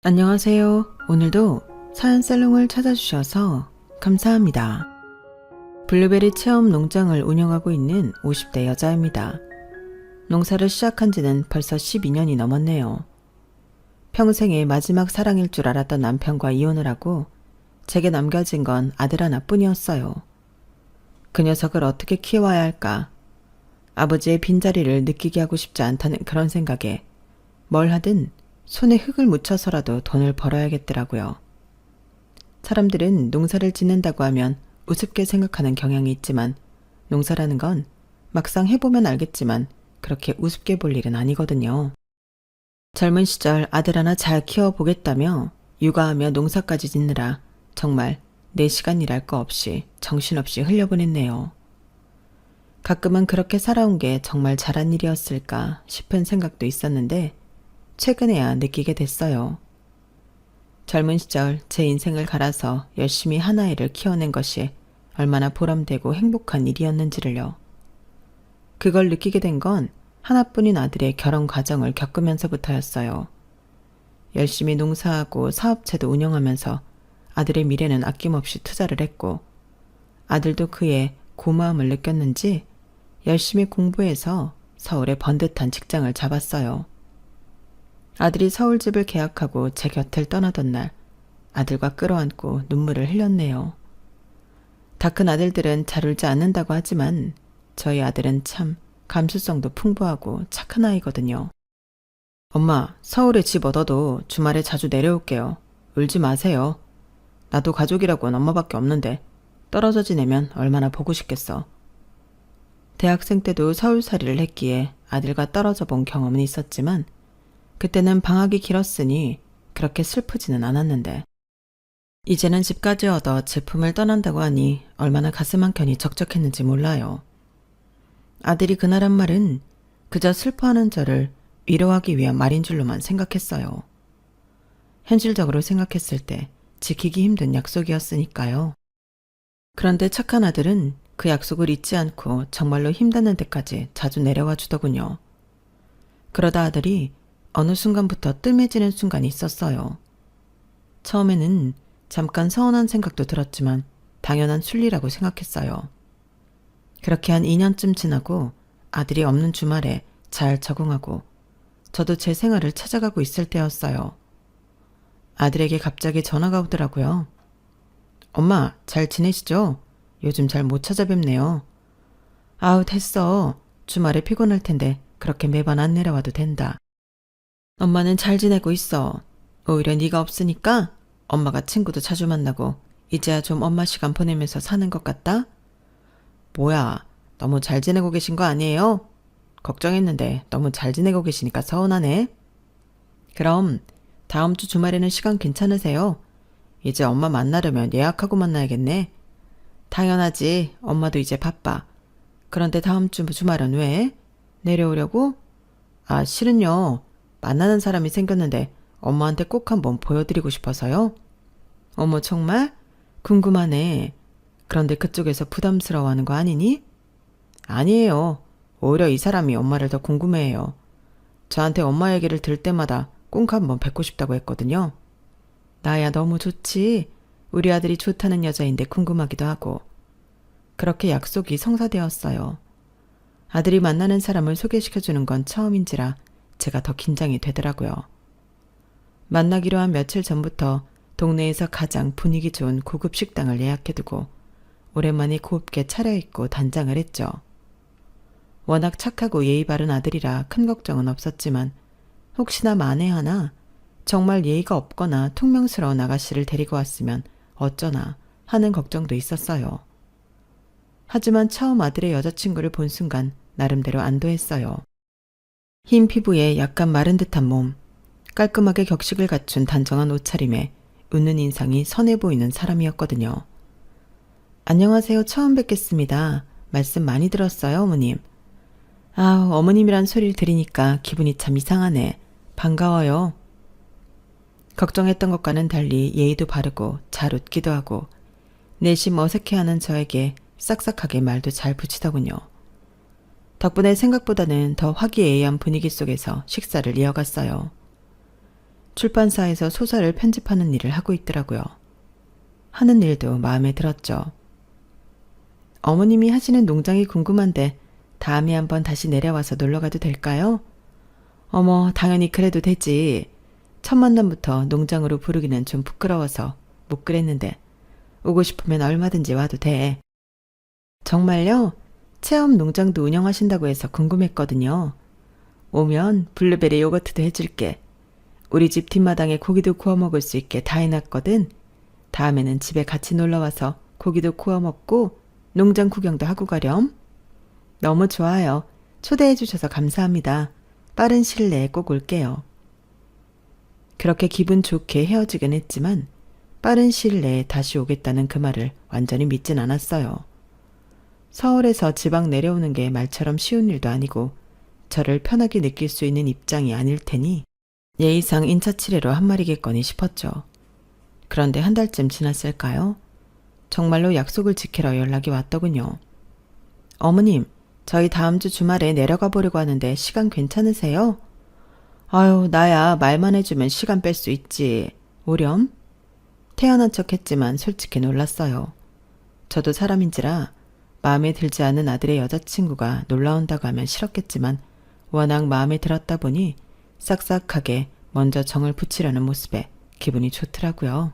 안녕하세요. 오늘도 사연살롱을 찾아주셔서 감사합니다. 블루베리 체험 농장을 운영하고 있는 50대 여자입니다. 농사를 시작한 지는 벌써 12년이 넘었네요. 평생의 마지막 사랑일 줄 알았던 남편과 이혼을 하고 제게 남겨진 건 아들 하나뿐이었어요. 그 녀석을 어떻게 키워야 할까? 아버지의 빈자리를 느끼게 하고 싶지 않다는 그런 생각에 뭘 하든 손에 흙을 묻혀서라도 돈을 벌어야겠더라고요. 사람들은 농사를 짓는다고 하면 우습게 생각하는 경향이 있지만 농사라는 건 막상 해보면 알겠지만 그렇게 우습게 볼 일은 아니거든요. 젊은 시절 아들 하나 잘 키워보겠다며 육아하며 농사까지 짓느라 정말 4시간 일할 거 없이 정신없이 흘려보냈네요. 가끔은 그렇게 살아온 게 정말 잘한 일이었을까 싶은 생각도 있었는데 최근에야 느끼게 됐어요. 젊은 시절 제 인생을 갈아서 열심히 하나애를 키워낸 것이 얼마나 보람되고 행복한 일이었는지를요. 그걸 느끼게 된 건 하나뿐인 아들의 결혼 과정을 겪으면서부터였어요. 열심히 농사하고 사업체도 운영하면서 아들의 미래는 아낌없이 투자를 했고 아들도 그의 고마움을 느꼈는지 열심히 공부해서 서울에 번듯한 직장을 잡았어요. 아들이 서울집을 계약하고 제 곁을 떠나던 날 아들과 끌어안고 눈물을 흘렸네요. 다 큰 아들들은 잘 울지 않는다고 하지만 저희 아들은 참 감수성도 풍부하고 착한 아이거든요. 엄마, 서울에 집 얻어도 주말에 자주 내려올게요. 울지 마세요. 나도 가족이라고는 엄마밖에 없는데 떨어져 지내면 얼마나 보고 싶겠어. 대학생 때도 서울살이를 했기에 아들과 떨어져 본 경험은 있었지만 그때는 방학이 길었으니 그렇게 슬프지는 않았는데 이제는 집까지 얻어 제품을 떠난다고 하니 얼마나 가슴 한켠이 적적했는지 몰라요. 아들이 그날 한 말은 그저 슬퍼하는 저를 위로하기 위한 말인 줄로만 생각했어요. 현실적으로 생각했을 때 지키기 힘든 약속이었으니까요. 그런데 착한 아들은 그 약속을 잊지 않고 정말로 힘닿는 데까지 자주 내려와 주더군요. 그러다 아들이 어느 순간부터 뜸해지는 순간이 있었어요. 처음에는 잠깐 서운한 생각도 들었지만 당연한 순리라고 생각했어요. 그렇게 한 2년쯤 지나고 아들이 없는 주말에 잘 적응하고 저도 제 생활을 찾아가고 있을 때였어요. 아들에게 갑자기 전화가 오더라고요. 엄마, 잘 지내시죠? 요즘 잘 못 찾아뵙네요. 아우, 됐어. 주말에 피곤할 텐데 그렇게 매번 안 내려와도 된다. 엄마는 잘 지내고 있어. 오히려 네가 없으니까 엄마가 친구도 자주 만나고 이제야 좀 엄마 시간 보내면서 사는 것 같다? 뭐야, 너무 잘 지내고 계신 거 아니에요? 걱정했는데 너무 잘 지내고 계시니까 서운하네. 그럼 다음 주 주말에는 시간 괜찮으세요? 이제 엄마 만나려면 예약하고 만나야겠네. 당연하지. 엄마도 이제 바빠. 그런데 다음 주 주말은 왜? 내려오려고? 아, 실은요. 만나는 사람이 생겼는데 엄마한테 꼭 한번 보여드리고 싶어서요. 어머, 정말? 궁금하네. 그런데 그쪽에서 부담스러워하는 거 아니니? 아니에요. 오히려 이 사람이 엄마를 더 궁금해해요. 저한테 엄마 얘기를 들을 때마다 꼭 한번 뵙고 싶다고 했거든요. 나야 너무 좋지. 우리 아들이 좋다는 여자인데 궁금하기도 하고. 그렇게 약속이 성사되었어요. 아들이 만나는 사람을 소개시켜주는 건 처음인지라 제가 더 긴장이 되더라고요. 만나기로 한 며칠 전부터 동네에서 가장 분위기 좋은 고급 식당을 예약해두고 오랜만에 곱게 차려입고 단장을 했죠. 워낙 착하고 예의 바른 아들이라 큰 걱정은 없었지만 혹시나 만에 하나 정말 예의가 없거나 퉁명스러운 아가씨를 데리고 왔으면 어쩌나 하는 걱정도 있었어요. 하지만 처음 아들의 여자친구를 본 순간 나름대로 안도했어요. 흰 피부에 약간 마른 듯한 몸, 깔끔하게 격식을 갖춘 단정한 옷차림에 웃는 인상이 선해 보이는 사람이었거든요. 안녕하세요. 처음 뵙겠습니다. 말씀 많이 들었어요, 어머님. 아, 어머님이란 소리를 들으니까 기분이 참 이상하네. 반가워요. 걱정했던 것과는 달리 예의도 바르고 잘 웃기도 하고 내심 어색해하는 저에게 싹싹하게 말도 잘 붙이더군요. 덕분에 생각보다는 더 화기애애한 분위기 속에서 식사를 이어갔어요. 출판사에서 소설을 편집하는 일을 하고 있더라고요. 하는 일도 마음에 들었죠. 어머님이 하시는 농장이 궁금한데 다음에 한번 다시 내려와서 놀러가도 될까요? 어머, 당연히 그래도 되지. 첫 만남부터 농장으로 부르기는 좀 부끄러워서 못 그랬는데 오고 싶으면 얼마든지 와도 돼. 정말요? 체험 농장도 운영하신다고 해서 궁금했거든요. 오면 블루베리 요거트도 해줄게. 우리 집 뒷마당에 고기도 구워 먹을 수 있게 다 해놨거든. 다음에는 집에 같이 놀러와서 고기도 구워 먹고 농장 구경도 하고 가렴. 너무 좋아요. 초대해 주셔서 감사합니다. 빠른 시일 내에 꼭 올게요. 그렇게 기분 좋게 헤어지긴 했지만 빠른 시일 내에 다시 오겠다는 그 말을 완전히 믿진 않았어요. 서울에서 지방 내려오는 게 말처럼 쉬운 일도 아니고 저를 편하게 느낄 수 있는 입장이 아닐 테니 예의상 인차치레로 한 말이겠거니 싶었죠. 그런데 한 달쯤 지났을까요? 정말로 약속을 지키러 연락이 왔더군요. 어머님, 저희 다음 주 주말에 내려가 보려고 하는데 시간 괜찮으세요? 아유, 나야 말만 해주면 시간 뺄 수 있지. 오렴? 태어난 척 했지만 솔직히 놀랐어요. 저도 사람인지라 마음에 들지 않은 아들의 여자친구가 놀러온다고 하면 싫었겠지만 워낙 마음에 들었다 보니 싹싹하게 먼저 정을 붙이려는 모습에 기분이 좋더라고요.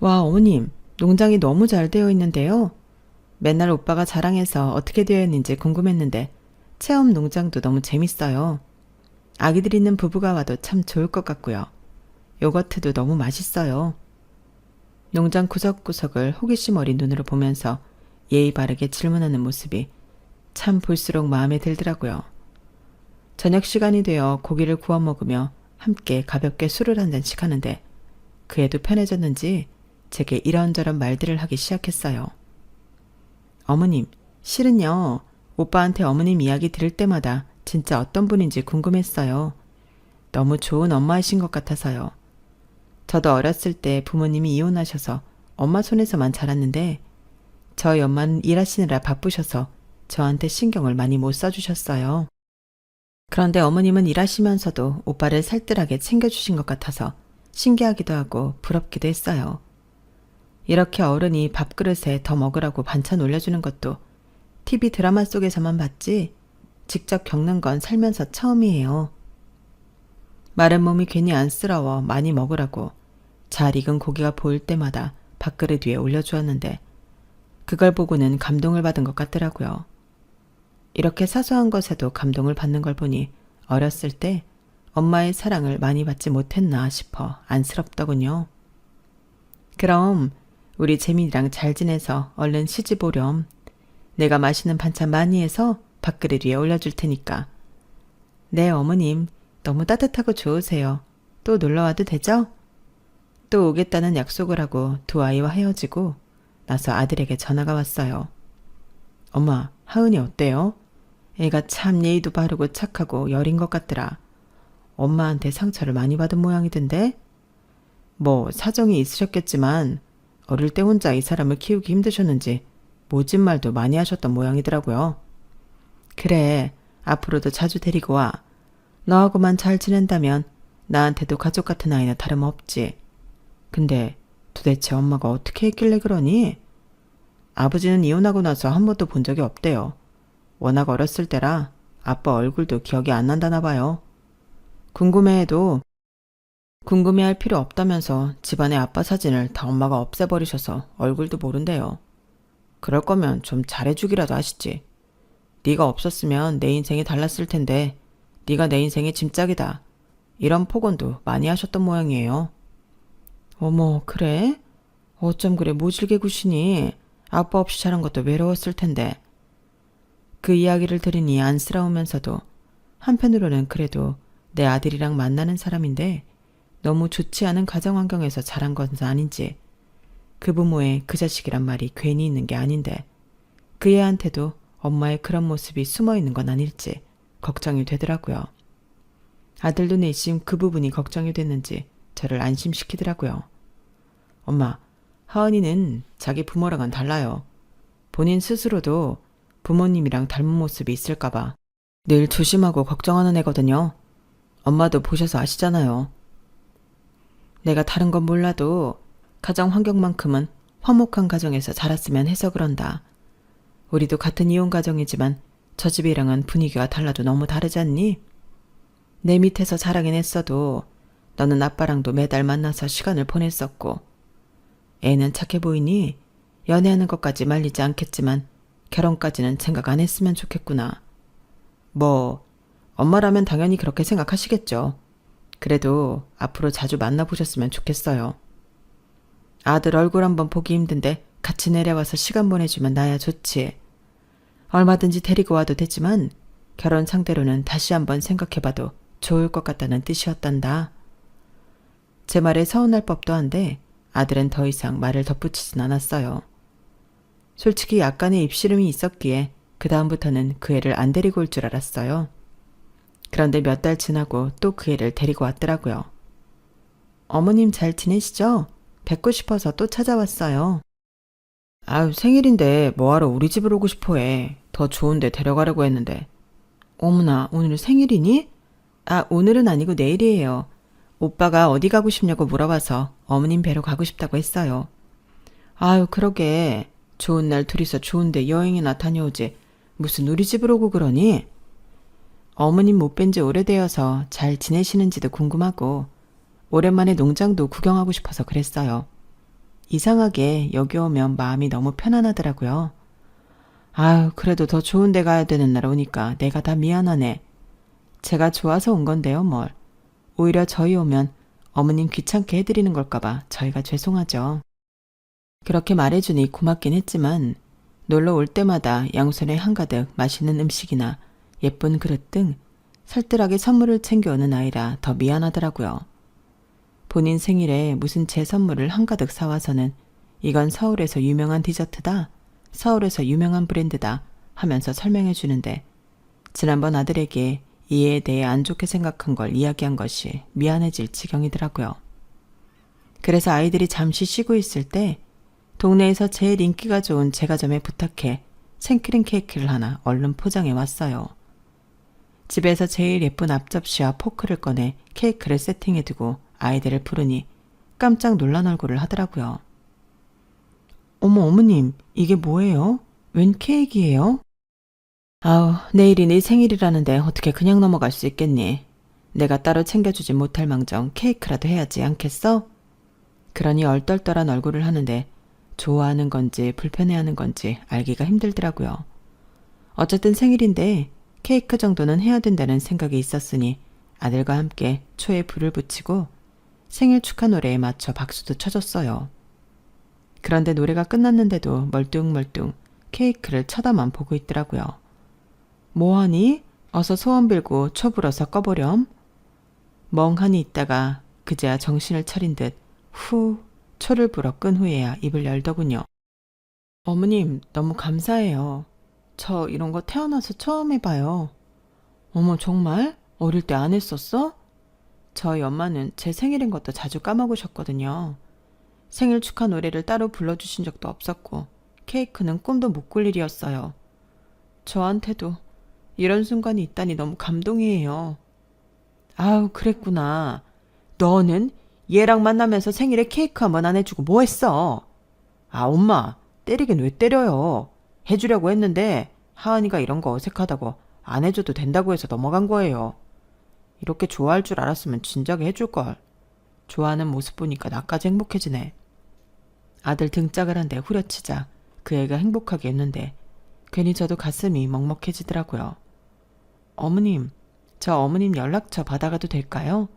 와, 어머님, 농장이 너무 잘 되어 있는데요. 맨날 오빠가 자랑해서 어떻게 되어 있는지 궁금했는데 체험 농장도 너무 재밌어요. 아기들 있는 부부가 와도 참 좋을 것 같고요. 요거트도 너무 맛있어요. 농장 구석구석을 호기심 어린 눈으로 보면서 예의 바르게 질문하는 모습이 참 볼수록 마음에 들더라고요. 저녁 시간이 되어 고기를 구워 먹으며 함께 가볍게 술을 한 잔씩 하는데 그애도 편해졌는지 제게 이런저런 말들을 하기 시작했어요. 어머님, 실은요, 오빠한테 어머님 이야기 들을 때마다 진짜 어떤 분인지 궁금했어요. 너무 좋은 엄마이신 것 같아서요. 저도 어렸을 때 부모님이 이혼하셔서 엄마 손에서만 자랐는데 저희 엄마는 일하시느라 바쁘셔서 저한테 신경을 많이 못 써주셨어요. 그런데 어머님은 일하시면서도 오빠를 살뜰하게 챙겨주신 것 같아서 신기하기도 하고 부럽기도 했어요. 이렇게 어른이 밥그릇에 더 먹으라고 반찬 올려주는 것도 TV 드라마 속에서만 봤지 직접 겪는 건 살면서 처음이에요. 마른 몸이 괜히 안쓰러워 많이 먹으라고 잘 익은 고기가 보일 때마다 밥그릇 위에 올려주었는데 그걸 보고는 감동을 받은 것 같더라고요. 이렇게 사소한 것에도 감동을 받는 걸 보니 어렸을 때 엄마의 사랑을 많이 받지 못했나 싶어 안쓰럽더군요. 그럼 우리 재민이랑 잘 지내서 얼른 시집 오렴. 내가 맛있는 반찬 많이 해서 밥그릇 위에 올려줄 테니까. 네, 어머님. 너무 따뜻하고 좋으세요. 또 놀러와도 되죠? 또 오겠다는 약속을 하고 두 아이와 헤어지고 나서 아들에게 전화가 왔어요. 엄마, 하은이 어때요? 애가 참 예의도 바르고 착하고 여린 것 같더라. 엄마한테 상처를 많이 받은 모양이던데? 뭐 사정이 있으셨겠지만 어릴 때 혼자 이 사람을 키우기 힘드셨는지 모진 말도 많이 하셨던 모양이더라고요. 그래, 앞으로도 자주 데리고 와. 너하고만 잘 지낸다면 나한테도 가족 같은 아이나 다름없지. 근데 도대체 엄마가 어떻게 했길래 그러니? 아버지는 이혼하고 나서 한 번도 본 적이 없대요. 워낙 어렸을 때라 아빠 얼굴도 기억이 안 난다나 봐요. 궁금해해도 궁금해할 필요 없다면서 집안의 아빠 사진을 다 엄마가 없애버리셔서 얼굴도 모른대요. 그럴 거면 좀 잘해주기라도 하시지. 네가 없었으면 내 인생이 달랐을 텐데 네가 내 인생의 짐짝이다. 이런 폭언도 많이 하셨던 모양이에요. 어머, 그래? 어쩜 그래 모질게 구시니? 아빠 없이 자란 것도 외로웠을 텐데. 그 이야기를 들으니 안쓰러우면서도 한편으로는 그래도 내 아들이랑 만나는 사람인데 너무 좋지 않은 가정 환경에서 자란 건 아닌지 그 부모의 그 자식이란 말이 괜히 있는 게 아닌데 그 애한테도 엄마의 그런 모습이 숨어 있는 건 아닐지 걱정이 되더라고요. 아들도 내심 그 부분이 걱정이 됐는지 저를 안심시키더라고요. 엄마, 하은이는 자기 부모랑은 달라요. 본인 스스로도 부모님이랑 닮은 모습이 있을까봐 늘 조심하고 걱정하는 애거든요. 엄마도 보셔서 아시잖아요. 내가 다른 건 몰라도 가정 환경만큼은 화목한 가정에서 자랐으면 해서 그런다. 우리도 같은 이혼 가정이지만 저 집이랑은 분위기가 달라도 너무 다르지 않니? 내 밑에서 자라긴 했어도 너는 아빠랑도 매달 만나서 시간을 보냈었고 애는 착해 보이니 연애하는 것까지 말리지 않겠지만 결혼까지는 생각 안 했으면 좋겠구나. 뭐 엄마라면 당연히 그렇게 생각하시겠죠. 그래도 앞으로 자주 만나보셨으면 좋겠어요. 아들 얼굴 한번 보기 힘든데 같이 내려와서 시간 보내주면 나야 좋지. 얼마든지 데리고 와도 되지만 결혼 상대로는 다시 한번 생각해봐도 좋을 것 같다는 뜻이었단다. 제 말에 서운할 법도 한데 아들은 더 이상 말을 덧붙이진 않았어요. 솔직히 약간의 입씨름이 있었기에 그 다음부터는 그 애를 안 데리고 올 줄 알았어요. 그런데 몇 달 지나고 또 그 애를 데리고 왔더라고요. 어머님 잘 지내시죠? 뵙고 싶어서 또 찾아왔어요. 아유, 생일인데 뭐하러 우리 집으로 오고 싶어 해. 더 좋은 데 데려가려고 했는데. 어머나, 오늘 생일이니? 아, 오늘은 아니고 내일이에요. 오빠가 어디 가고 싶냐고 물어봐서 어머님 뵈러 가고 싶다고 했어요. 아유, 그러게. 좋은 날 둘이서 좋은데 여행이나 다녀오지. 무슨 우리 집으로 오고 그러니? 어머님 못 뵌 지 오래되어서 잘 지내시는지도 궁금하고 오랜만에 농장도 구경하고 싶어서 그랬어요. 이상하게 여기 오면 마음이 너무 편안하더라고요. 아유, 그래도 더 좋은 데 가야 되는 날 오니까 내가 다 미안하네. 제가 좋아서 온 건데요, 뭘. 오히려 저희 오면 어머님 귀찮게 해드리는 걸까봐 저희가 죄송하죠. 그렇게 말해주니 고맙긴 했지만 놀러 올 때마다 양손에 한가득 맛있는 음식이나 예쁜 그릇 등 살뜰하게 선물을 챙겨오는 아이라 더 미안하더라고요. 본인 생일에 무슨 제 선물을 한가득 사와서는 이건 서울에서 유명한 디저트다, 서울에서 유명한 브랜드다 하면서 설명해 주는데 지난번 아들에게 이에 대해 안 좋게 생각한 걸 이야기한 것이 미안해질 지경이더라고요. 그래서 아이들이 잠시 쉬고 있을 때 동네에서 제일 인기가 좋은 제과점에 부탁해 생크림 케이크를 하나 얼른 포장해 왔어요. 집에서 제일 예쁜 앞접시와 포크를 꺼내 케이크를 세팅해두고 아이들을 부르니 깜짝 놀란 얼굴을 하더라고요. 어머, 어머님, 이게 뭐예요? 웬 케이크예요? 아우, 내일이 네 생일이라는데 어떻게 그냥 넘어갈 수 있겠니? 내가 따로 챙겨주지 못할 망정 케이크라도 해야지 않겠어? 그러니 얼떨떨한 얼굴을 하는데 좋아하는 건지 불편해하는 건지 알기가 힘들더라고요. 어쨌든 생일인데 케이크 정도는 해야 된다는 생각이 있었으니 아들과 함께 초에 불을 붙이고 생일 축하 노래에 맞춰 박수도 쳐줬어요. 그런데 노래가 끝났는데도 멀뚱멀뚱 케이크를 쳐다만 보고 있더라고요. 뭐하니? 어서 소원 빌고 초 불어서 꺼보렴. 멍하니 있다가 그제야 정신을 차린 듯 후 초를 불어 끈 후에야 입을 열더군요. 어머님, 너무 감사해요. 저 이런 거 태어나서 처음 해봐요. 어머, 정말? 어릴 때 안 했었어? 저희 엄마는 제 생일인 것도 자주 까먹으셨거든요. 생일 축하 노래를 따로 불러주신 적도 없었고 케이크는 꿈도 못 꿀 일이었어요. 저한테도 이런 순간이 있다니 너무 감동이에요. 아우, 그랬구나. 너는 얘랑 만나면서 생일에 케이크 한번 안 해주고 뭐 했어? 아, 엄마, 때리긴 왜 때려요? 해주려고 했는데 하은이가 이런 거 어색하다고 안 해줘도 된다고 해서 넘어간 거예요. 이렇게 좋아할 줄 알았으면 진작에 해줄걸. 좋아하는 모습 보니까 나까지 행복해지네. 아들 등짝을 한 대 후려치자 그 애가 행복하게 했는데 괜히 저도 가슴이 먹먹해지더라고요. 어머님, 저 어머님 연락처 받아가도 될까요?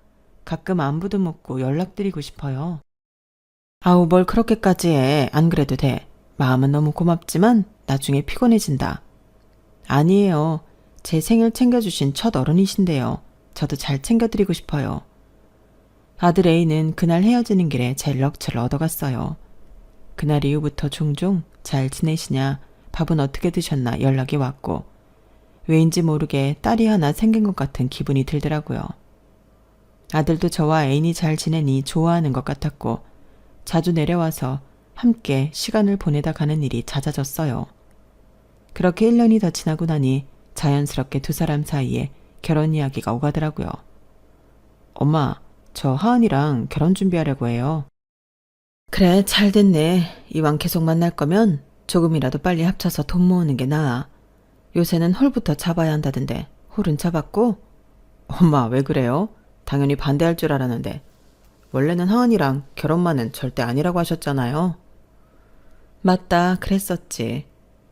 가끔 안부도 묻고 연락드리고 싶어요. 아우, 뭘 그렇게까지 해. 안 그래도 돼. 마음은 너무 고맙지만 나중에 피곤해진다. 아니에요. 제 생일 챙겨주신 첫 어른이신데요. 저도 잘 챙겨드리고 싶어요. 아들 A는 그날 헤어지는 길에 제 연락처를 얻어갔어요. 그날 이후부터 종종 잘 지내시냐, 밥은 어떻게 드셨나 연락이 왔고 왜인지 모르게 딸이 하나 생긴 것 같은 기분이 들더라고요. 아들도 저와 애인이 잘 지내니 좋아하는 것 같았고 자주 내려와서 함께 시간을 보내다 가는 일이 잦아졌어요. 그렇게 1년이 더 지나고 나니 자연스럽게 두 사람 사이에 결혼 이야기가 오가더라고요. 엄마, 저 하은이랑 결혼 준비하려고 해요. 그래, 잘 됐네. 이왕 계속 만날 거면 조금이라도 빨리 합쳐서 돈 모으는 게 나아. 요새는 홀부터 잡아야 한다던데 홀은 잡았고? 엄마, 왜 그래요? 당연히 반대할 줄 알았는데. 원래는 하은이랑 결혼만은 절대 아니라고 하셨잖아요. 맞다, 그랬었지.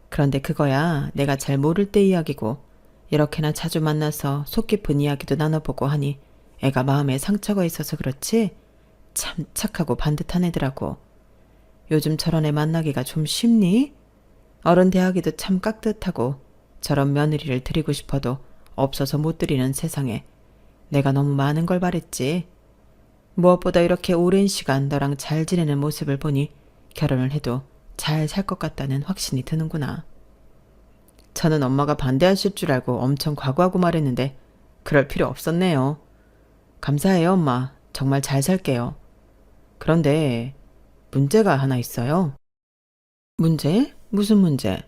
그런데 그거야 내가 잘 모를 때 이야기고, 이렇게나 자주 만나서 속 깊은 이야기도 나눠보고 하니 애가 마음에 상처가 있어서 그렇지 참 착하고 반듯한 애더라고. 요즘 저런 애 만나기가 좀 쉽니? 어른 대하기도 참 깍듯하고, 저런 며느리를 드리고 싶어도 없어서 못 드리는 세상에 내가 너무 많은 걸 바랬지. 무엇보다 이렇게 오랜 시간 너랑 잘 지내는 모습을 보니 결혼을 해도 잘 살 것 같다는 확신이 드는구나. 저는 엄마가 반대하실 줄 알고 엄청 과구하고 말했는데 그럴 필요 없었네요. 감사해요, 엄마. 정말 잘 살게요. 그런데 문제가 하나 있어요. 문제? 무슨 문제?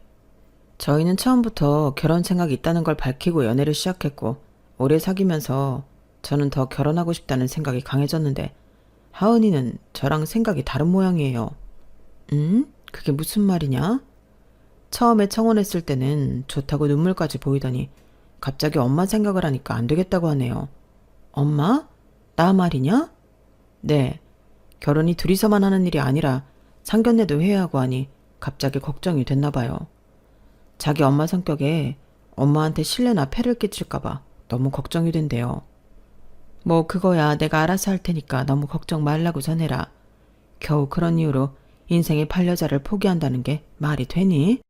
저희는 처음부터 결혼 생각이 있다는 걸 밝히고 연애를 시작했고, 오래 사귀면서 저는 더 결혼하고 싶다는 생각이 강해졌는데 하은이는 저랑 생각이 다른 모양이에요. 그게 무슨 말이냐? 처음에 청혼했을 때는 좋다고 눈물까지 보이더니 갑자기 엄마 생각을 하니까 안 되겠다고 하네요. 엄마? 나 말이냐? 네. 결혼이 둘이서만 하는 일이 아니라 상견례도 해야 하고 하니 갑자기 걱정이 됐나 봐요. 자기 엄마 성격에 엄마한테 신뢰나 폐를 끼칠까봐 너무 걱정이 된대요. 뭐 그거야 내가 알아서 할 테니까 너무 걱정 말라고 전해라. 겨우 그런 이유로 인생의 반려자를 포기한다는 게 말이 되니?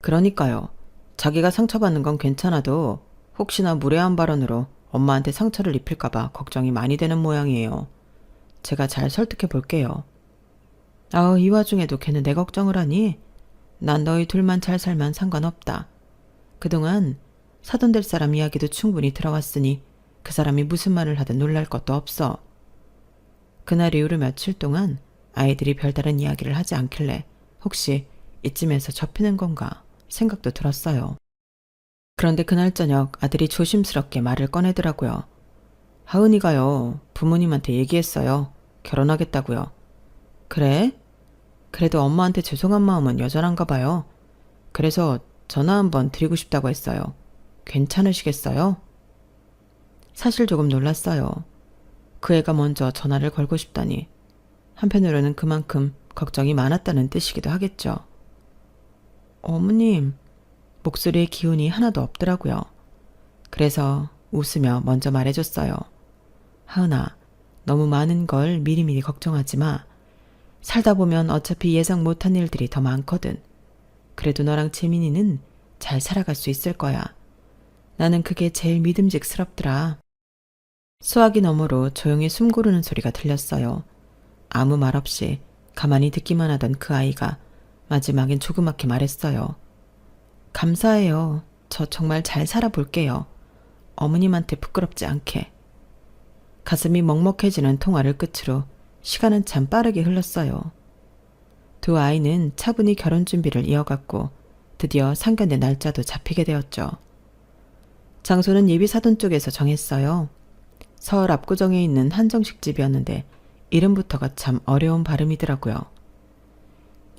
그러니까요. 자기가 상처받는 건 괜찮아도 혹시나 무례한 발언으로 엄마한테 상처를 입힐까봐 걱정이 많이 되는 모양이에요. 제가 잘 설득해 볼게요. 이 와중에도 걔는 내 걱정을 하니? 난 너희 둘만 잘 살면 상관없다. 그동안 사돈될 사람 이야기도 충분히 들어왔으니 그 사람이 무슨 말을 하든 놀랄 것도 없어. 그날 이후로 며칠 동안 아이들이 별다른 이야기를 하지 않길래 혹시 이쯤에서 접히는 건가 생각도 들었어요. 그런데 그날 저녁 아들이 조심스럽게 말을 꺼내더라고요. 하은이가요, 부모님한테 얘기했어요. 결혼하겠다고요. 그래? 그래도 엄마한테 죄송한 마음은 여전한가 봐요. 그래서 전화 한번 드리고 싶다고 했어요. 괜찮으시겠어요? 사실 조금 놀랐어요. 그 애가 먼저 전화를 걸고 싶다니. 한편으로는 그만큼 걱정이 많았다는 뜻이기도 하겠죠. 어머님, 목소리에 기운이 하나도 없더라고요. 그래서 웃으며 먼저 말해줬어요. 하은아, 너무 많은 걸 미리미리 걱정하지 마. 살다 보면 어차피 예상 못한 일들이 더 많거든. 그래도 너랑 재민이는 잘 살아갈 수 있을 거야. 나는 그게 제일 믿음직스럽더라. 수화기 너머로 조용히 숨 고르는 소리가 들렸어요. 아무 말 없이 가만히 듣기만 하던 그 아이가 마지막엔 조그맣게 말했어요. 감사해요. 저 정말 잘 살아볼게요. 어머님한테 부끄럽지 않게. 가슴이 먹먹해지는 통화를 끝으로 시간은 참 빠르게 흘렀어요. 두 아이는 차분히 결혼 준비를 이어갔고 드디어 상견례 날짜도 잡히게 되었죠. 장소는 예비사돈 쪽에서 정했어요. 서울 압구정에 있는 한정식 집이었는데 이름부터가 참 어려운 발음이더라고요.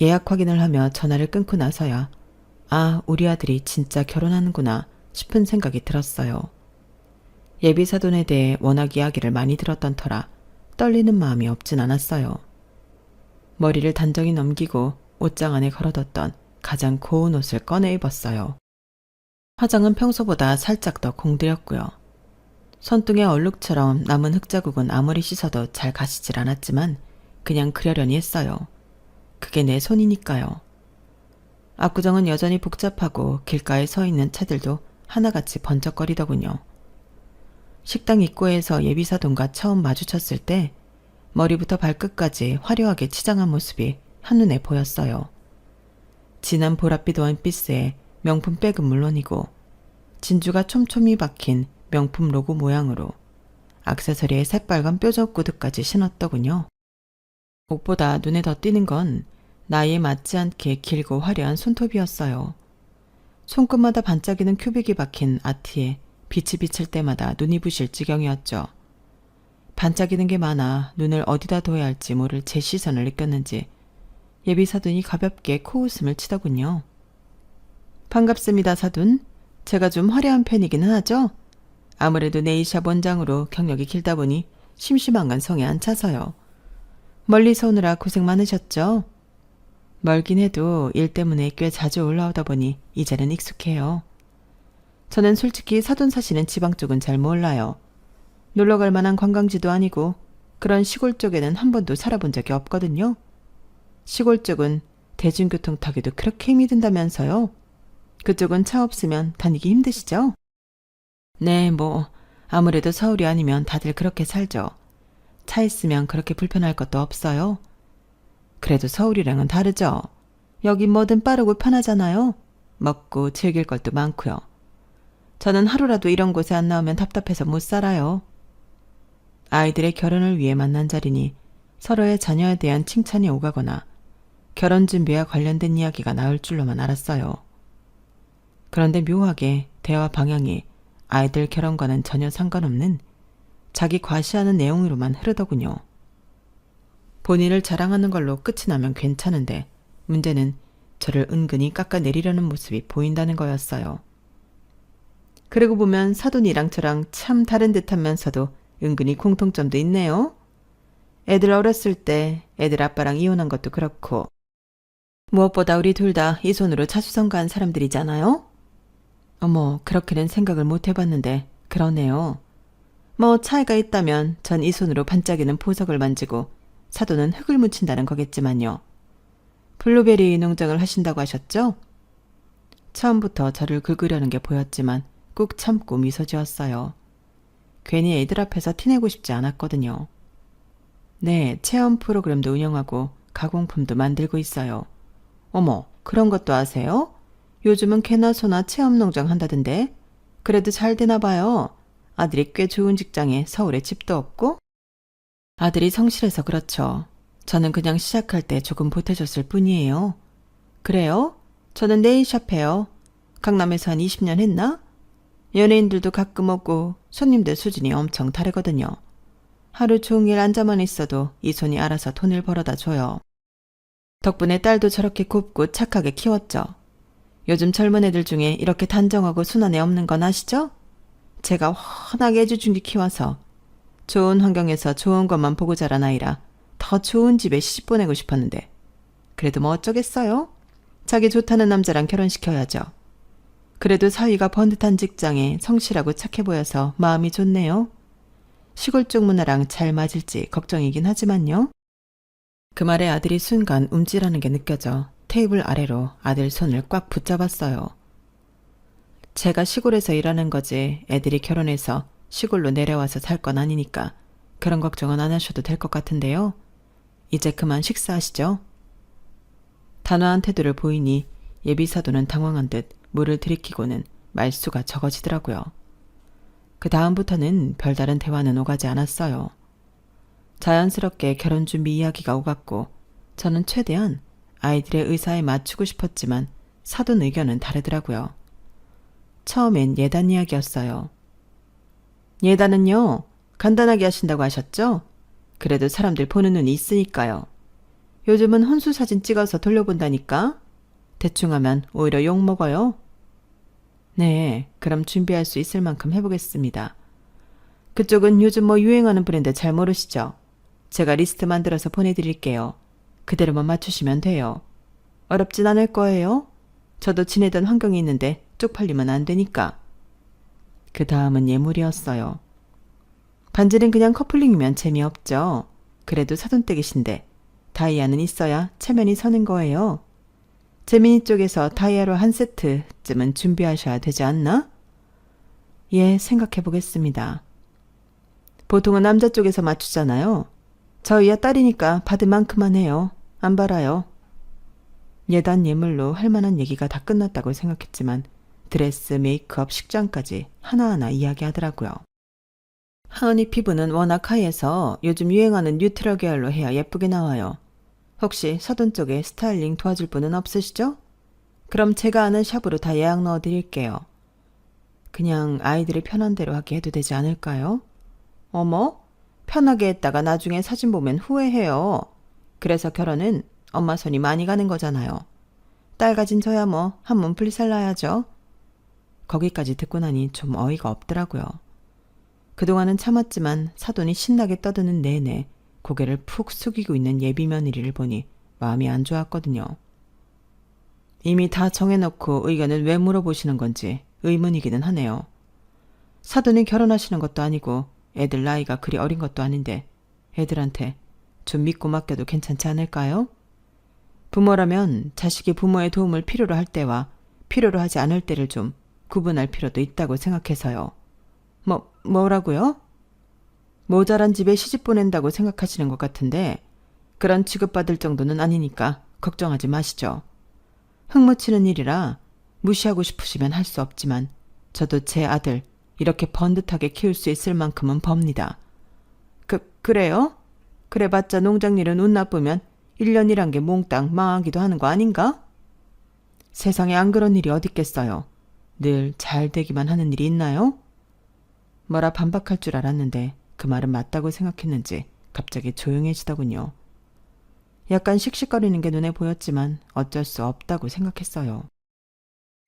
예약 확인을 하며 전화를 끊고 나서야 우리 아들이 진짜 결혼하는구나 싶은 생각이 들었어요. 예비사돈에 대해 워낙 이야기를 많이 들었던 터라 떨리는 마음이 없진 않았어요. 머리를 단정히 넘기고 옷장 안에 걸어뒀던 가장 고운 옷을 꺼내 입었어요. 화장은 평소보다 살짝 더 공들였고요. 손등에 얼룩처럼 남은 흙자국은 아무리 씻어도 잘 가시질 않았지만 그냥 그려려니 했어요. 그게 내 손이니까요. 압구정은 여전히 복잡하고 길가에 서 있는 차들도 하나같이 번쩍거리더군요. 식당 입구에서 예비사돈과 처음 마주쳤을 때 머리부터 발끝까지 화려하게 치장한 모습이 한눈에 보였어요. 진한 보랏빛 원피스에 명품 백은 물론이고 진주가 촘촘히 박힌 명품 로고 모양으로 액세서리에 새빨간 뾰족 구두까지 신었더군요. 무엇보다 눈에 더 띄는 건 나이에 맞지 않게 길고 화려한 손톱이었어요. 손끝마다 반짝이는 큐빅이 박힌 아티에 빛이 비칠 때마다 눈이 부실 지경이었죠. 반짝이는 게 많아 눈을 어디다 둬야 할지 모를 제 시선을 느꼈는지 예비 사돈이 가볍게 코웃음을 치더군요. 반갑습니다, 사돈. 제가 좀 화려한 편이기는 하죠? 아무래도 네일샵 원장으로 경력이 길다 보니 심심한 건 성에 안 차서요. 멀리서 오느라 고생 많으셨죠? 멀긴 해도 일 때문에 꽤 자주 올라오다 보니 이제는 익숙해요. 저는 솔직히 사돈 사시는 지방 쪽은 잘 몰라요. 놀러 갈 만한 관광지도 아니고 그런 시골 쪽에는 한 번도 살아본 적이 없거든요. 시골 쪽은 대중교통 타기도 그렇게 힘이 든다면서요. 그쪽은 차 없으면 다니기 힘드시죠? 네, 아무래도 서울이 아니면 다들 그렇게 살죠. 차 있으면 그렇게 불편할 것도 없어요. 그래도 서울이랑은 다르죠. 여긴 뭐든 빠르고 편하잖아요. 먹고 즐길 것도 많고요. 저는 하루라도 이런 곳에 안 나오면 답답해서 못 살아요. 아이들의 결혼을 위해 만난 자리니 서로의 자녀에 대한 칭찬이 오가거나 결혼 준비와 관련된 이야기가 나올 줄로만 알았어요. 그런데 묘하게 대화 방향이 아이들 결혼과는 전혀 상관없는 자기 과시하는 내용으로만 흐르더군요. 본인을 자랑하는 걸로 끝이 나면 괜찮은데 문제는 저를 은근히 깎아내리려는 모습이 보인다는 거였어요. 그러고 보면 사돈이랑 저랑 참 다른 듯하면서도 은근히 공통점도 있네요. 애들 어렸을 때 애들 아빠랑 이혼한 것도 그렇고 무엇보다 우리 둘 다 이손으로 자수성가한 사람들이잖아요. 어머, 그렇게는 생각을 못 해봤는데 그러네요. 차이가 있다면 전 이손으로 반짝이는 보석을 만지고 사돈은 흙을 묻힌다는 거겠지만요. 블루베리 농장을 하신다고 하셨죠? 처음부터 저를 긁으려는 게 보였지만 꾹 참고 미소 지었어요. 괜히 애들 앞에서 티내고 싶지 않았거든요. 네, 체험 프로그램도 운영하고 가공품도 만들고 있어요. 어머, 그런 것도 아세요? 요즘은 개나 소나 체험 농장 한다던데. 그래도 잘 되나 봐요. 아들이 꽤 좋은 직장에 서울에 집도 없고. 아들이 성실해서 그렇죠. 저는 그냥 시작할 때 조금 보태줬을 뿐이에요. 그래요? 저는 네일샵 해요. 강남에서 한 20년 했나? 연예인들도 가끔 오고 손님들 수준이 엄청 다르거든요. 하루 종일 앉아만 있어도 이 손이 알아서 돈을 벌어다 줘요. 덕분에 딸도 저렇게 곱고 착하게 키웠죠. 요즘 젊은 애들 중에 이렇게 단정하고 순한 애 없는 건 아시죠? 제가 환하게 애주중지 키워서 좋은 환경에서 좋은 것만 보고 자란 아이라 더 좋은 집에 시집 보내고 싶었는데 그래도 뭐 어쩌겠어요? 자기 좋다는 남자랑 결혼시켜야죠. 그래도 사위가 번듯한 직장에 성실하고 착해 보여서 마음이 좋네요. 시골 쪽 문화랑 잘 맞을지 걱정이긴 하지만요. 그 말에 아들이 순간 움찔하는 게 느껴져 테이블 아래로 아들 손을 꽉 붙잡았어요. 제가 시골에서 일하는 거지 애들이 결혼해서 시골로 내려와서 살 건 아니니까 그런 걱정은 안 하셔도 될 것 같은데요. 이제 그만 식사하시죠. 단호한 태도를 보이니 예비사도는 당황한 듯 물을 들이키고는 말수가 적어지더라고요. 그 다음부터는 별다른 대화는 오가지 않았어요. 자연스럽게 결혼 준비 이야기가 오갔고 저는 최대한 아이들의 의사에 맞추고 싶었지만 사돈 의견은 다르더라고요. 처음엔 예단 이야기였어요. 예단은요, 간단하게 하신다고 하셨죠? 그래도 사람들 보는 눈이 있으니까요. 요즘은 혼수 사진 찍어서 돌려본다니까? 대충 하면 오히려 욕먹어요. 네, 그럼 준비할 수 있을 만큼 해보겠습니다. 그쪽은 요즘 유행하는 브랜드 잘 모르시죠? 제가 리스트 만들어서 보내드릴게요. 그대로만 맞추시면 돼요. 어렵진 않을 거예요. 저도 지내던 환경이 있는데 쪽팔리면 안 되니까. 그 다음은 예물이었어요. 반지는 그냥 커플링이면 재미없죠. 그래도 사돈댁이신데 다이아는 있어야 체면이 서는 거예요. 재민이 쪽에서 다이아로 한 세트쯤은 준비하셔야 되지 않나? 예, 생각해 보겠습니다. 보통은 남자 쪽에서 맞추잖아요. 저희야 딸이니까 받을 만큼만 해요. 안 바라요. 예단 예물로 할 만한 얘기가 다 끝났다고 생각했지만 드레스, 메이크업, 식장까지 하나하나 이야기하더라고요. 하은이 피부는 워낙 하얘서 요즘 유행하는 뉴트럴 계열로 해야 예쁘게 나와요. 혹시 사돈 쪽에 스타일링 도와줄 분은 없으시죠? 그럼 제가 아는 샵으로 다 예약 넣어드릴게요. 그냥 아이들이 편한 대로 하게 해도 되지 않을까요? 어머? 편하게 했다가 나중에 사진 보면 후회해요. 그래서 결혼은 엄마 손이 많이 가는 거잖아요. 딸 가진 저야 뭐 한 몸 불살라야죠. 거기까지 듣고 나니 좀 어이가 없더라고요. 그동안은 참았지만 사돈이 신나게 떠드는 내내 고개를 푹 숙이고 있는 예비 며느리를 보니 마음이 안 좋았거든요. 이미 다 정해놓고 의견을 왜 물어보시는 건지 의문이기는 하네요. 사돈이 결혼하시는 것도 아니고 애들 나이가 그리 어린 것도 아닌데 애들한테 좀 믿고 맡겨도 괜찮지 않을까요? 부모라면 자식이 부모의 도움을 필요로 할 때와 필요로 하지 않을 때를 좀 구분할 필요도 있다고 생각해서요. 뭐라고요? 모자란 집에 시집 보낸다고 생각하시는 것 같은데 그런 취급받을 정도는 아니니까 걱정하지 마시죠. 흙묻히는 일이라 무시하고 싶으시면 할 수 없지만 저도 제 아들 이렇게 번듯하게 키울 수 있을 만큼은 법니다. 그래요? 그래봤자 농장일은 운 나쁘면 1년이란 게 몽땅 망하기도 하는 거 아닌가? 세상에 안 그런 일이 어딨겠어요. 늘 잘 되기만 하는 일이 있나요? 뭐라 반박할 줄 알았는데 그 말은 맞다고 생각했는지 갑자기 조용해지더군요. 약간 씩씩거리는 게 눈에 보였지만 어쩔 수 없다고 생각했어요.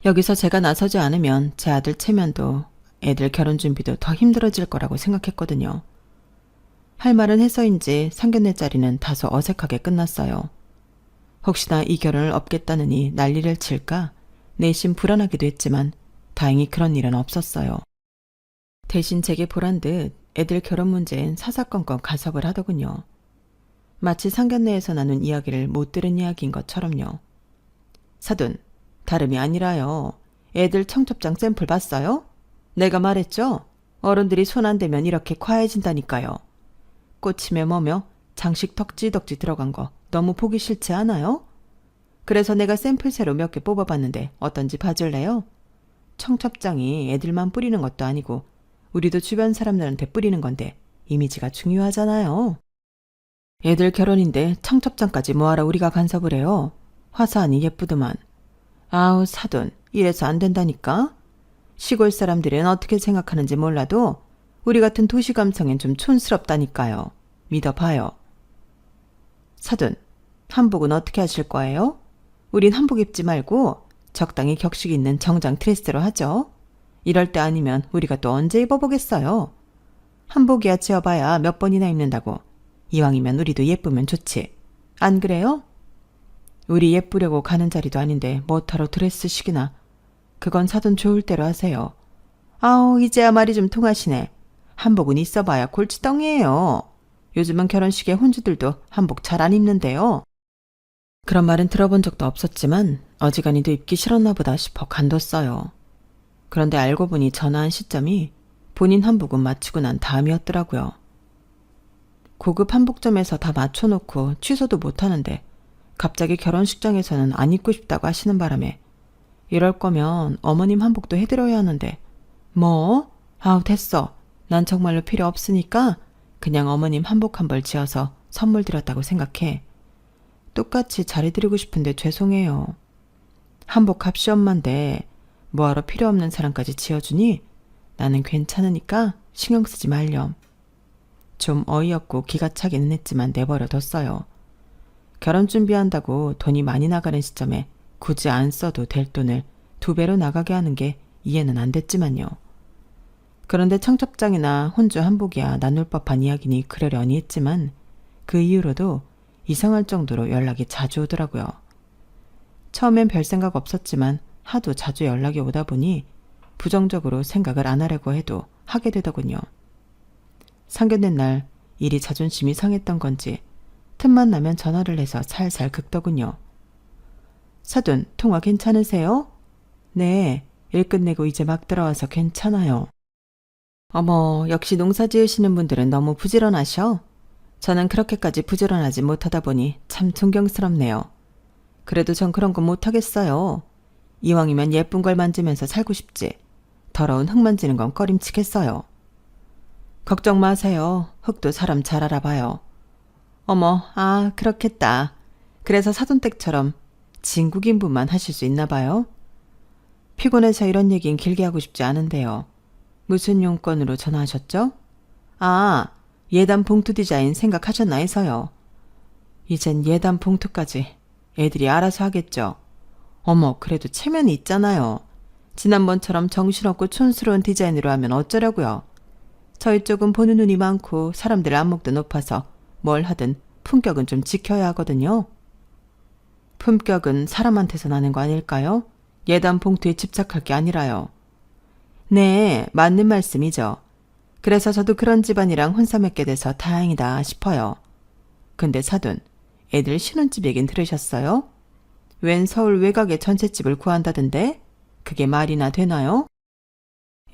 여기서 제가 나서지 않으면 제 아들 체면도 애들 결혼 준비도 더 힘들어질 거라고 생각했거든요. 할 말은 해서인지 상견례 자리는 다소 어색하게 끝났어요. 혹시나 이 결혼을 업겠다느니 난리를 칠까 내심 불안하기도 했지만 다행히 그런 일은 없었어요. 대신 제게 보란 듯 애들 결혼 문제엔 사사건건 가섭을 하더군요. 마치 상견례에서 나눈 이야기를 못 들은 이야기인 것처럼요. 사돈, 다름이 아니라요. 애들 청첩장 샘플 봤어요? 내가 말했죠? 어른들이 손 안 대면 이렇게 과해진다니까요. 꽃이며 뭐며 장식 덕지덕지 들어간 거 너무 보기 싫지 않아요? 그래서 내가 샘플 새로 몇 개 뽑아봤는데 어떤지 봐줄래요? 청첩장이 애들만 뿌리는 것도 아니고 우리도 주변 사람들한테 뿌리는 건데 이미지가 중요하잖아요. 애들 결혼인데 청첩장까지 뭐하러 우리가 간섭을 해요? 화사하니 예쁘더만. 아우 사돈, 이래서 안 된다니까? 시골 사람들은 어떻게 생각하는지 몰라도 우리 같은 도시 감성엔 좀 촌스럽다니까요. 믿어봐요. 사돈, 한복은 어떻게 하실 거예요? 우린 한복 입지 말고 적당히 격식 있는 정장 드레스로 하죠. 이럴 때 아니면 우리가 또 언제 입어보겠어요? 한복이야 지어봐야 몇 번이나 입는다고. 이왕이면 우리도 예쁘면 좋지. 안 그래요? 우리 예쁘려고 가는 자리도 아닌데 뭐하러 드레스식이나. 그건 사돈 좋을 대로 하세요. 아우 이제야 말이 좀 통하시네. 한복은 있어봐야 골치덩이에요. 요즘은 결혼식에 혼주들도 한복 잘 안 입는데요. 그런 말은 들어본 적도 없었지만 어지간히도 입기 싫었나 보다 싶어 간뒀어요. 그런데 알고 보니 전화한 시점이 본인 한복은 맞추고 난 다음이었더라고요. 고급 한복점에서 다 맞춰놓고 취소도 못하는데 갑자기 결혼식장에서는 안 입고 싶다고 하시는 바람에 이럴 거면 어머님 한복도 해드려야 하는데 뭐? 아우 됐어. 난 정말로 필요 없으니까 그냥 어머님 한복 한 벌 지어서 선물 드렸다고 생각해. 똑같이 잘해드리고 싶은데 죄송해요. 한복 값이 엄만데 뭐하러 필요 없는 사람까지 지어주니? 나는 괜찮으니까 신경 쓰지 말렴. 좀 어이없고 기가 차기는 했지만 내버려뒀어요. 결혼 준비한다고 돈이 많이 나가는 시점에 굳이 안 써도 될 돈을 2배로 나가게 하는 게 이해는 안 됐지만요. 그런데 청첩장이나 혼주 한복이야 나눌 법한 이야기니 그러려니 했지만 그 이후로도 이상할 정도로 연락이 자주 오더라고요. 처음엔 별 생각 없었지만 하도 자주 연락이 오다 보니 부정적으로 생각을 안 하려고 해도 하게 되더군요. 상견례 날 일이 자존심이 상했던 건지 틈만 나면 전화를 해서 살살 긁더군요. 사돈, 통화 괜찮으세요? 네, 일 끝내고 이제 막 들어와서 괜찮아요. 어머, 역시 농사 지으시는 분들은 너무 부지런하셔. 저는 그렇게까지 부지런하지 못하다 보니 참 존경스럽네요. 그래도 전 그런 건 못하겠어요. 이왕이면 예쁜 걸 만지면서 살고 싶지. 더러운 흙 만지는 건 꺼림치겠어요. 걱정 마세요. 흙도 사람 잘 알아봐요. 어머, 그렇겠다. 그래서 사돈댁처럼 진국인부만 하실 수 있나 봐요. 피곤해서 이런 얘긴 길게 하고 싶지 않은데요. 무슨 용건으로 전화하셨죠? 예단 봉투 디자인 생각하셨나 해서요. 이젠 예단 봉투까지 애들이 알아서 하겠죠. 어머, 그래도 체면이 있잖아요. 지난번처럼 정신없고 촌스러운 디자인으로 하면 어쩌려고요. 저희 쪽은 보는 눈이 많고 사람들 안목도 높아서 뭘 하든 품격은 좀 지켜야 하거든요. 품격은 사람한테서 나는 거 아닐까요? 예단 봉투에 집착할 게 아니라요. 네, 맞는 말씀이죠. 그래서 저도 그런 집안이랑 혼사 맺게 돼서 다행이다 싶어요. 근데 사돈, 애들 신혼집 얘긴 들으셨어요? 웬 서울 외곽에 전셋집을 구한다던데? 그게 말이나 되나요?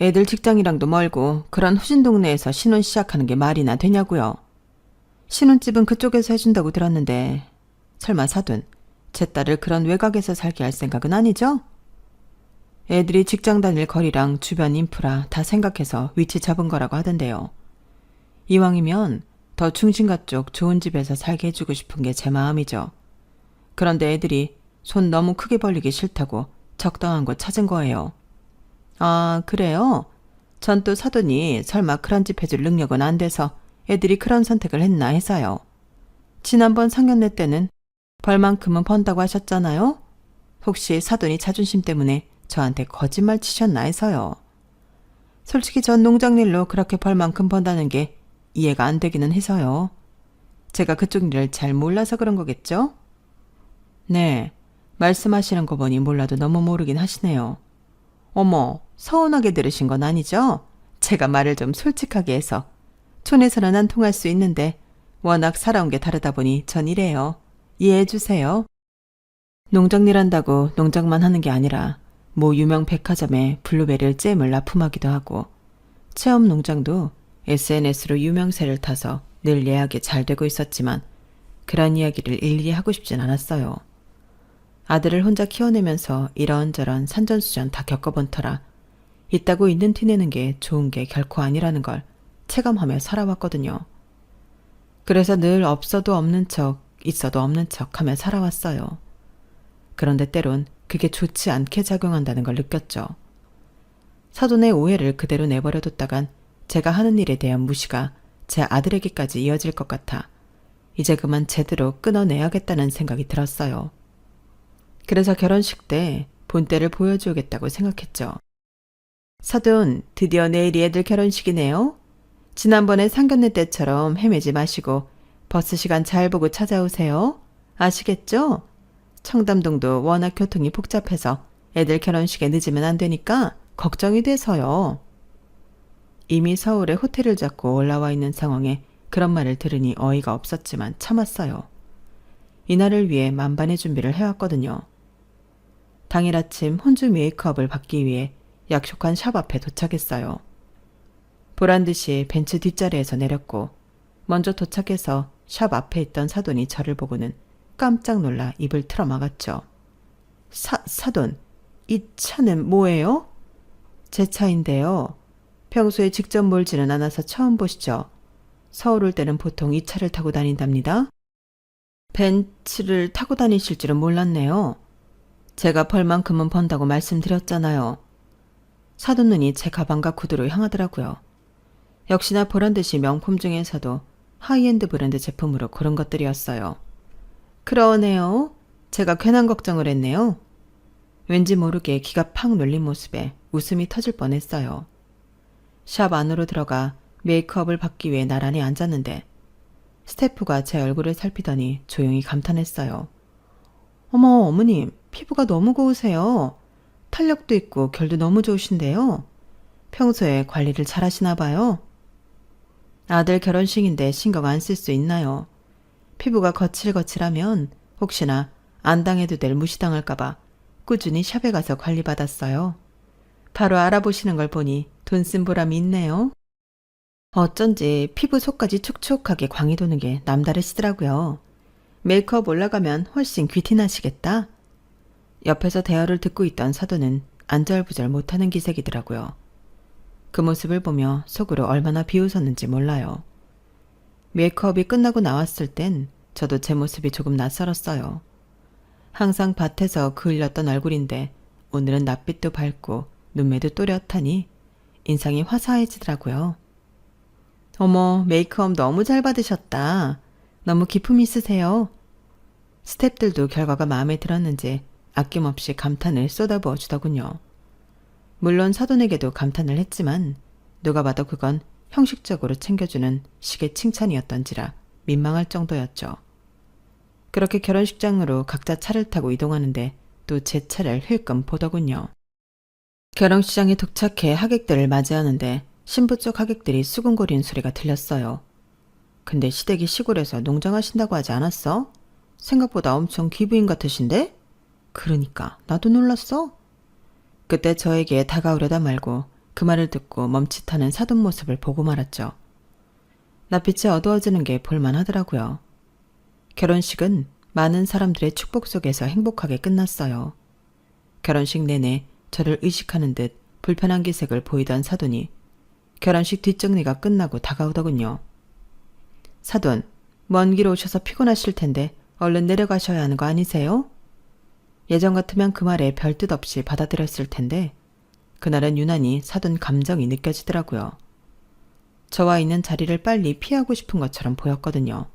애들 직장이랑도 멀고 그런 후진 동네에서 신혼 시작하는 게 말이나 되냐고요. 신혼집은 그쪽에서 해준다고 들었는데 설마 사돈, 제 딸을 그런 외곽에서 살게 할 생각은 아니죠? 애들이 직장 다닐 거리랑 주변 인프라 다 생각해서 위치 잡은 거라고 하던데요. 이왕이면 더 중심가 쪽 좋은 집에서 살게 해주고 싶은 게 제 마음이죠. 그런데 애들이 손 너무 크게 벌리기 싫다고 적당한 곳 찾은 거예요. 아, 그래요? 전 또 사돈이 설마 그런 집 해줄 능력은 안 돼서 애들이 그런 선택을 했나 해서요. 지난번 상견례 때는 벌만큼은 번다고 하셨잖아요? 혹시 사돈이 자존심 때문에 저한테 거짓말 치셨나 해서요. 솔직히 전 농장일로 그렇게 벌만큼 번다는 게 이해가 안 되기는 해서요. 제가 그쪽 일을 잘 몰라서 그런 거겠죠? 네, 말씀하시는 거 보니 몰라도 너무 모르긴 하시네요. 어머, 서운하게 들으신 건 아니죠? 제가 말을 좀 솔직하게 해서. 촌에서는 안 통할 수 있는데 워낙 살아온 게 다르다 보니 전 이래요. 이해해 주세요. 농장일 한다고 농장만 하는 게 아니라 모 유명 백화점에 블루베리를 잼을 납품하기도 하고 체험 농장도 SNS로 유명세를 타서 늘 예약이 잘 되고 있었지만 그런 이야기를 일일이 하고 싶진 않았어요. 아들을 혼자 키워내면서 이런저런 산전수전 다 겪어본 터라 있다고 있는 티 내는 게 좋은 게 결코 아니라는 걸 체감하며 살아왔거든요. 그래서 늘 없어도 없는 척, 있어도 없는 척 하며 살아왔어요. 그런데 때론 그게 좋지 않게 작용한다는 걸 느꼈죠. 사돈의 오해를 그대로 내버려뒀다간 제가 하는 일에 대한 무시가 제 아들에게까지 이어질 것 같아 이제 그만 제대로 끊어내야겠다는 생각이 들었어요. 그래서 결혼식 때 본때를 보여주겠다고 생각했죠. 사돈, 드디어 내일이 애들 결혼식이네요. 지난번에 상견례 때처럼 헤매지 마시고 버스 시간 잘 보고 찾아오세요. 아시겠죠? 청담동도 워낙 교통이 복잡해서 애들 결혼식에 늦으면 안 되니까 걱정이 돼서요. 이미 서울에 호텔을 잡고 올라와 있는 상황에 그런 말을 들으니 어이가 없었지만 참았어요. 이날을 위해 만반의 준비를 해왔거든요. 당일 아침 혼주 메이크업을 받기 위해 약속한 샵 앞에 도착했어요. 보란듯이 벤츠 뒷자리에서 내렸고 먼저 도착해서 샵 앞에 있던 사돈이 저를 보고는 깜짝 놀라 입을 틀어막았죠. 사돈, 이 차는 뭐예요? 제 차인데요. 평소에 직접 몰지는 않아서 처음 보시죠. 서울 올 때는 보통 이 차를 타고 다닌답니다. 벤츠를 타고 다니실 줄은 몰랐네요. 제가 벌만큼은 번다고 말씀드렸잖아요. 사돈 눈이 제 가방과 구두로 향하더라고요. 역시나 보란듯이 명품 중에서도 하이엔드 브랜드 제품으로 고른 것들이었어요. 그러네요. 제가 괜한 걱정을 했네요. 왠지 모르게 기가 팍 눌린 모습에 웃음이 터질 뻔했어요. 샵 안으로 들어가 메이크업을 받기 위해 나란히 앉았는데 스태프가 제 얼굴을 살피더니 조용히 감탄했어요. 어머, 어머님, 피부가 너무 고우세요. 탄력도 있고 결도 너무 좋으신데요. 평소에 관리를 잘 하시나 봐요. 아들 결혼식인데 신경 안 쓸 수 있나요? 피부가 거칠거칠하면 혹시나 안 당해도 될 무시당할까봐 꾸준히 샵에 가서 관리받았어요. 바로 알아보시는 걸 보니 돈 쓴 보람이 있네요. 어쩐지 피부 속까지 촉촉하게 광이 도는 게 남다르시더라고요. 메이크업 올라가면 훨씬 귀티나시겠다. 옆에서 대화를 듣고 있던 사돈은 안절부절 못하는 기색이더라고요. 그 모습을 보며 속으로 얼마나 비웃었는지 몰라요. 메이크업이 끝나고 나왔을 땐 저도 제 모습이 조금 낯설었어요. 항상 밭에서 그을렸던 얼굴인데 오늘은 낯빛도 밝고 눈매도 또렷하니 인상이 화사해지더라고요. 어머, 메이크업 너무 잘 받으셨다. 너무 기품 있으세요. 스태프들도 결과가 마음에 들었는지 아낌없이 감탄을 쏟아부어 주더군요. 물론 사돈에게도 감탄을 했지만 누가 봐도 그건 형식적으로 챙겨주는 식의 칭찬이었던지라 민망할 정도였죠. 그렇게 결혼식장으로 각자 차를 타고 이동하는데 또 제 차를 힐끔 보더군요. 결혼식장에 도착해 하객들을 맞이하는데 신부 쪽 하객들이 수근거리는 소리가 들렸어요. 근데 시댁이 시골에서 농장하신다고 하지 않았어? 생각보다 엄청 귀부인 같으신데? 그러니까 나도 놀랐어. 그때 저에게 다가오려다 말고 그 말을 듣고 멈칫하는 사돈 모습을 보고 말았죠. 낯빛이 어두워지는 게 볼만하더라고요. 결혼식은 많은 사람들의 축복 속에서 행복하게 끝났어요. 결혼식 내내 저를 의식하는 듯 불편한 기색을 보이던 사돈이 결혼식 뒷정리가 끝나고 다가오더군요. 사돈, 먼 길 오셔서 피곤하실 텐데 얼른 내려가셔야 하는 거 아니세요? 예전 같으면 그 말에 별뜻 없이 받아들였을 텐데 그날은 유난히 사돈 감정이 느껴지더라고요. 저와 있는 자리를 빨리 피하고 싶은 것처럼 보였거든요.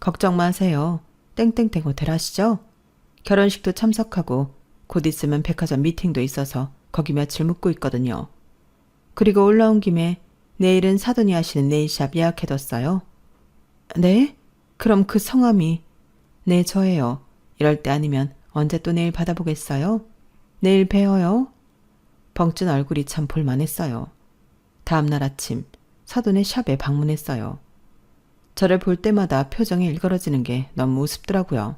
걱정 마세요. 땡땡땡 호텔 아시죠? 결혼식도 참석하고 곧 있으면 백화점 미팅도 있어서 거기 며칠 묵고 있거든요. 그리고 올라온 김에 내일은 사돈이 하시는 네일샵 예약해뒀어요. 네? 그럼 그 성함이? 네, 저예요. 이럴 때 아니면 언제 또 내일 받아보겠어요? 내일 뵈어요. 벙찐 얼굴이 참 볼만했어요. 다음날 아침 사돈의 샵에 방문했어요. 저를 볼 때마다 표정이 일그러지는 게 너무 우습더라고요.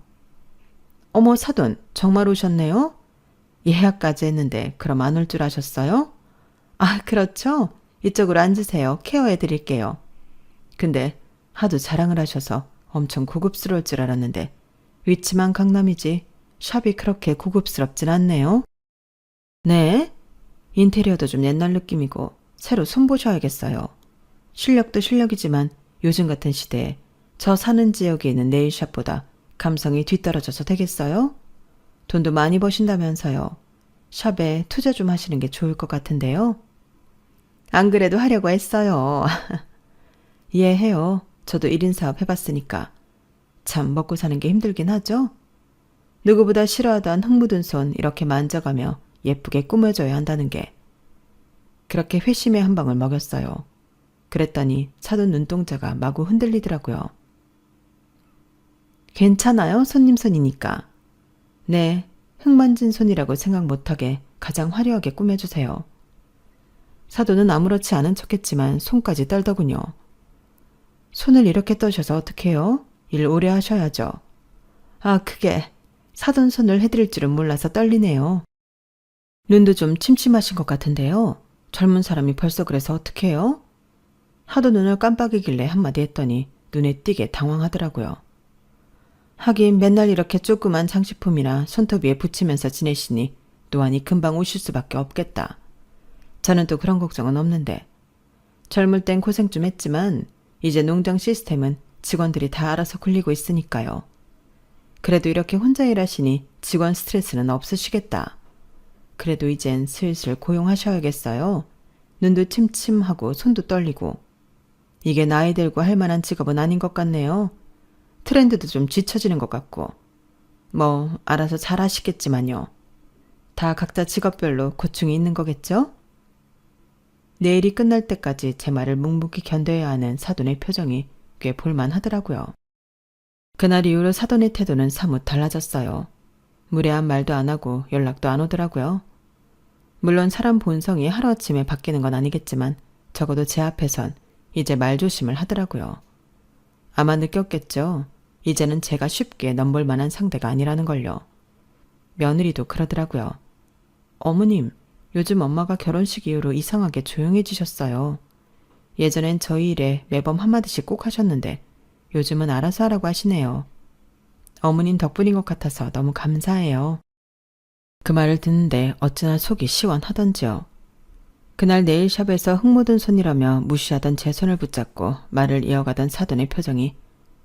어머, 사돈 정말 오셨네요? 예약까지 했는데 그럼 안 올 줄 아셨어요? 아, 그렇죠. 이쪽으로 앉으세요. 케어해 드릴게요. 근데 하도 자랑을 하셔서 엄청 고급스러울 줄 알았는데 위치만 강남이지 샵이 그렇게 고급스럽진 않네요. 네? 인테리어도 좀 옛날 느낌이고 새로 손보셔야겠어요. 실력도 실력이지만 요즘 같은 시대에 저 사는 지역에 있는 네일샵보다 감성이 뒤떨어져서 되겠어요? 돈도 많이 버신다면서요. 샵에 투자 좀 하시는 게 좋을 것 같은데요. 안 그래도 하려고 했어요. 이해해요. 저도 1인 사업 해봤으니까. 참 먹고 사는 게 힘들긴 하죠? 누구보다 싫어하던 흙 묻은 손 이렇게 만져가며 예쁘게 꾸며줘야 한다는 게. 그렇게 회심의 한 방울 먹였어요. 그랬더니 사돈 눈동자가 마구 흔들리더라고요. 괜찮아요? 손님 손이니까. 네, 흙 만진 손이라고 생각 못하게 가장 화려하게 꾸며주세요. 사돈은 아무렇지 않은 척했지만 손까지 떨더군요. 손을 이렇게 떠셔서 어떡해요? 일 오래 하셔야죠. 아, 그게 사돈 손을 해드릴 줄은 몰라서 떨리네요. 눈도 좀 침침하신 것 같은데요. 젊은 사람이 벌써 그래서 어떡해요? 하도 눈을 깜빡이길래 한마디 했더니 눈에 띄게 당황하더라고요. 하긴 맨날 이렇게 조그만 장식품이나 손톱 위에 붙이면서 지내시니 노안이 금방 오실 수밖에 없겠다. 저는 또 그런 걱정은 없는데. 젊을 땐 고생 좀 했지만 이제 농장 시스템은 직원들이 다 알아서 굴리고 있으니까요. 그래도 이렇게 혼자 일하시니 직원 스트레스는 없으시겠다. 그래도 이젠 슬슬 고용하셔야겠어요. 눈도 침침하고 손도 떨리고. 이게 나이 들고 할 만한 직업은 아닌 것 같네요. 트렌드도 좀 뒤처지는 것 같고. 뭐 알아서 잘 하시겠지만요. 다 각자 직업별로 고충이 있는 거겠죠? 내일이 끝날 때까지 제 말을 묵묵히 견뎌야 하는 사돈의 표정이 꽤 볼만하더라고요. 그날 이후로 사돈의 태도는 사뭇 달라졌어요. 무례한 말도 안 하고 연락도 안 오더라고요. 물론 사람 본성이 하루아침에 바뀌는 건 아니겠지만 적어도 제 앞에선 이제 말조심을 하더라고요. 아마 느꼈겠죠. 이제는 제가 쉽게 넘볼 만한 상대가 아니라는 걸요. 며느리도 그러더라고요. 어머님, 요즘 엄마가 결혼식 이후로 이상하게 조용해지셨어요. 예전엔 저희 일에 매번 한마디씩 꼭 하셨는데 요즘은 알아서 하라고 하시네요. 어머님 덕분인 것 같아서 너무 감사해요. 그 말을 듣는데 어찌나 속이 시원하던지요. 그날 네일샵에서 흙 묻은 손이라며 무시하던 제 손을 붙잡고 말을 이어가던 사돈의 표정이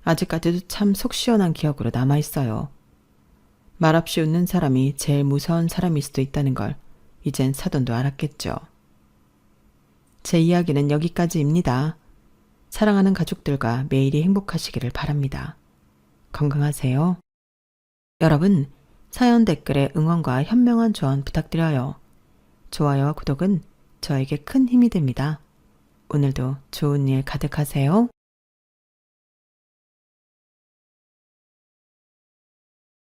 아직까지도 참 속 시원한 기억으로 남아있어요. 말없이 웃는 사람이 제일 무서운 사람일 수도 있다는 걸 이젠 사돈도 알았겠죠. 제 이야기는 여기까지입니다. 사랑하는 가족들과 매일이 행복하시기를 바랍니다. 건강하세요. 여러분, 사연 댓글에 응원과 현명한 조언 부탁드려요. 좋아요와 구독은 저에게 큰 힘이 됩니다. 오늘도 좋은 일 가득하세요.